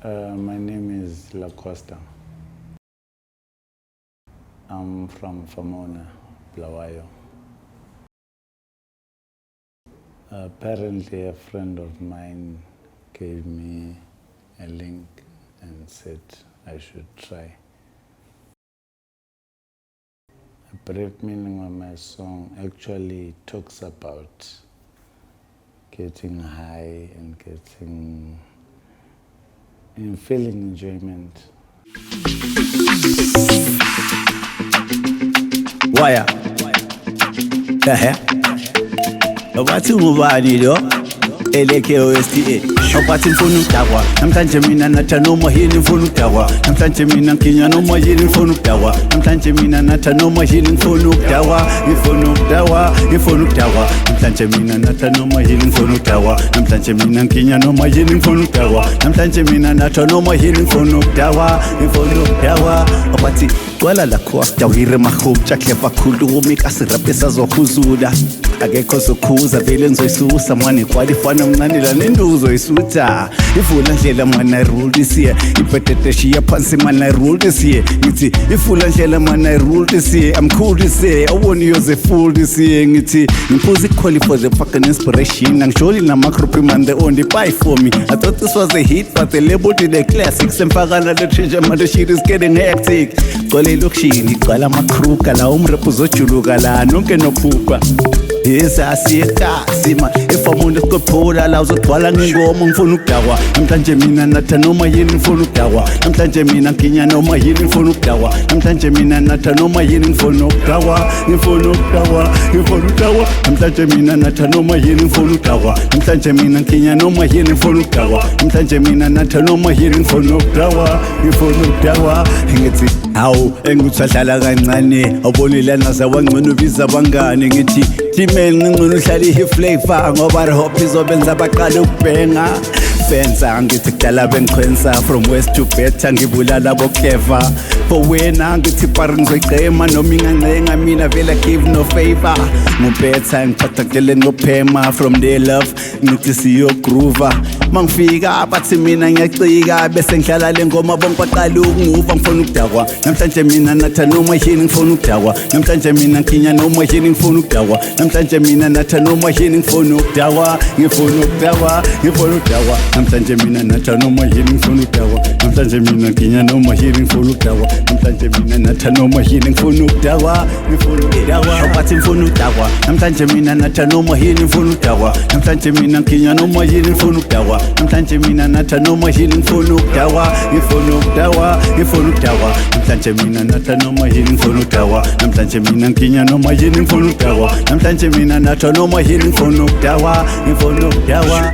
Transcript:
My name is Lacosta. I'm from Famona, Blawayo. Apparently, a friend of mine gave me a link and said I should try. A brief meaning of my song actually talks about getting high and feeling enjoyment. Waya. Wathi ngubani lo? Eleke OSTA. Wathi mfuna ukudakwa. Namhlanje mina natha noma yini mfuna ukudakwa. Namhlanje mina nginya noma yini mfuna ukudakwa. Namhlanje mina natha noma yini mfuna ukudakwa. Ngifuna ukudakwa, ngifuna ukudakwa. Namhlanje mina natha noma yini mfuna ukudakwa. Namhlanje mina nginya noma yini mfuna ukudakwa. Namhlanje mina natha noma yini mfuna ukudakwa. Ngifuna ukudakwa. Wathi Wala la Costa wire mahubcha clever khulu umika siraphe sazokhuzula akekho sokhuza vele ngizoyisusa manje kwalifana mncane la nenduzo isutha ifula ndlela mana rule this year ipetete shiya phansi mana rule this year ngithi ifula ndlela mana rule this year I'm cool this year I want you as a fool this year ngithi ngiphuza call for the fucking inspiration ngisholi na macro man they only buy for me I thought this was a hit but the label did a classic sempakana the treasure man the shit is getting hectic lokshini qala makruka la umrapho zojuluka la nonke nophupha asiyekasi ma efamuntu sikophola la uzodwala ngingoma ngifuna ukudakwa namhlanje mina natha noma yini ngifuna ukudakwa namhlanje mina nginya noma yini ngifuna ukudakwa namhlanje mina natha noma yini ngifuna ukudakwa ngifuna ukudakwa ngifuna ukudakwa namhlanje mina natha noma yini ngifuna ukudakwa namhlanje mina nginya noma yini ngifuna ukudakwa namhlanje mina natha noma yini ngifuna ukudakwa ngifuna ukudakwa ngithi hawu enguthahlala kancane awubonile naza wangcono biza bangane ngithi Timel ngingcono uhlala ihiflavor ngoba hope izobenza baqala ukubhenga Fenza ngithi kudala bengikhwenza from west to better ngibulala bokheva for wena ngithi par ngizoyiqema noma ingancenga mina vele give no favor ngubetha ngiphatha kele ngophema from the love ngithi siyo groover mangifika bathi mina ngiyacika bese ngihlala lengoma bongqaqala ukunguva ngifuna ukudakwa namhlanje mina natha noma yini ngifuna ukudakwa namhlanje mina nginya noma yini ngifuna ukudakwa namhlanje mina natha noma yini ngifuna ukudakwa ngifuna ukudakwa ngifuna ukudakwa namhlanje mina natha noma yini ngifuna ukudakwa namhlanje mina nginya noma yini ngifuna ukudakwa namhlanje mina natha noma yini ngifuna ukudakwa ngifuna ukudakwa bathi ngifuna ukudakwa namhlanje mina natha noma yini ngifuna ukudakwa namhlanje mina nginya noma yini ngifuna ukudakwa namhlanje mina natha noma yini ngifuna ukudakwa ngifuna ukudakwa ngifuna ukudakwa namhlanje mina natha noma yini ngifuna ukudakwa namhlanje mina nginya noma yini ngifuna ukudakwa namhlanje mina natha noma yini ngifuna ukudakwa ngifuna ukudakwa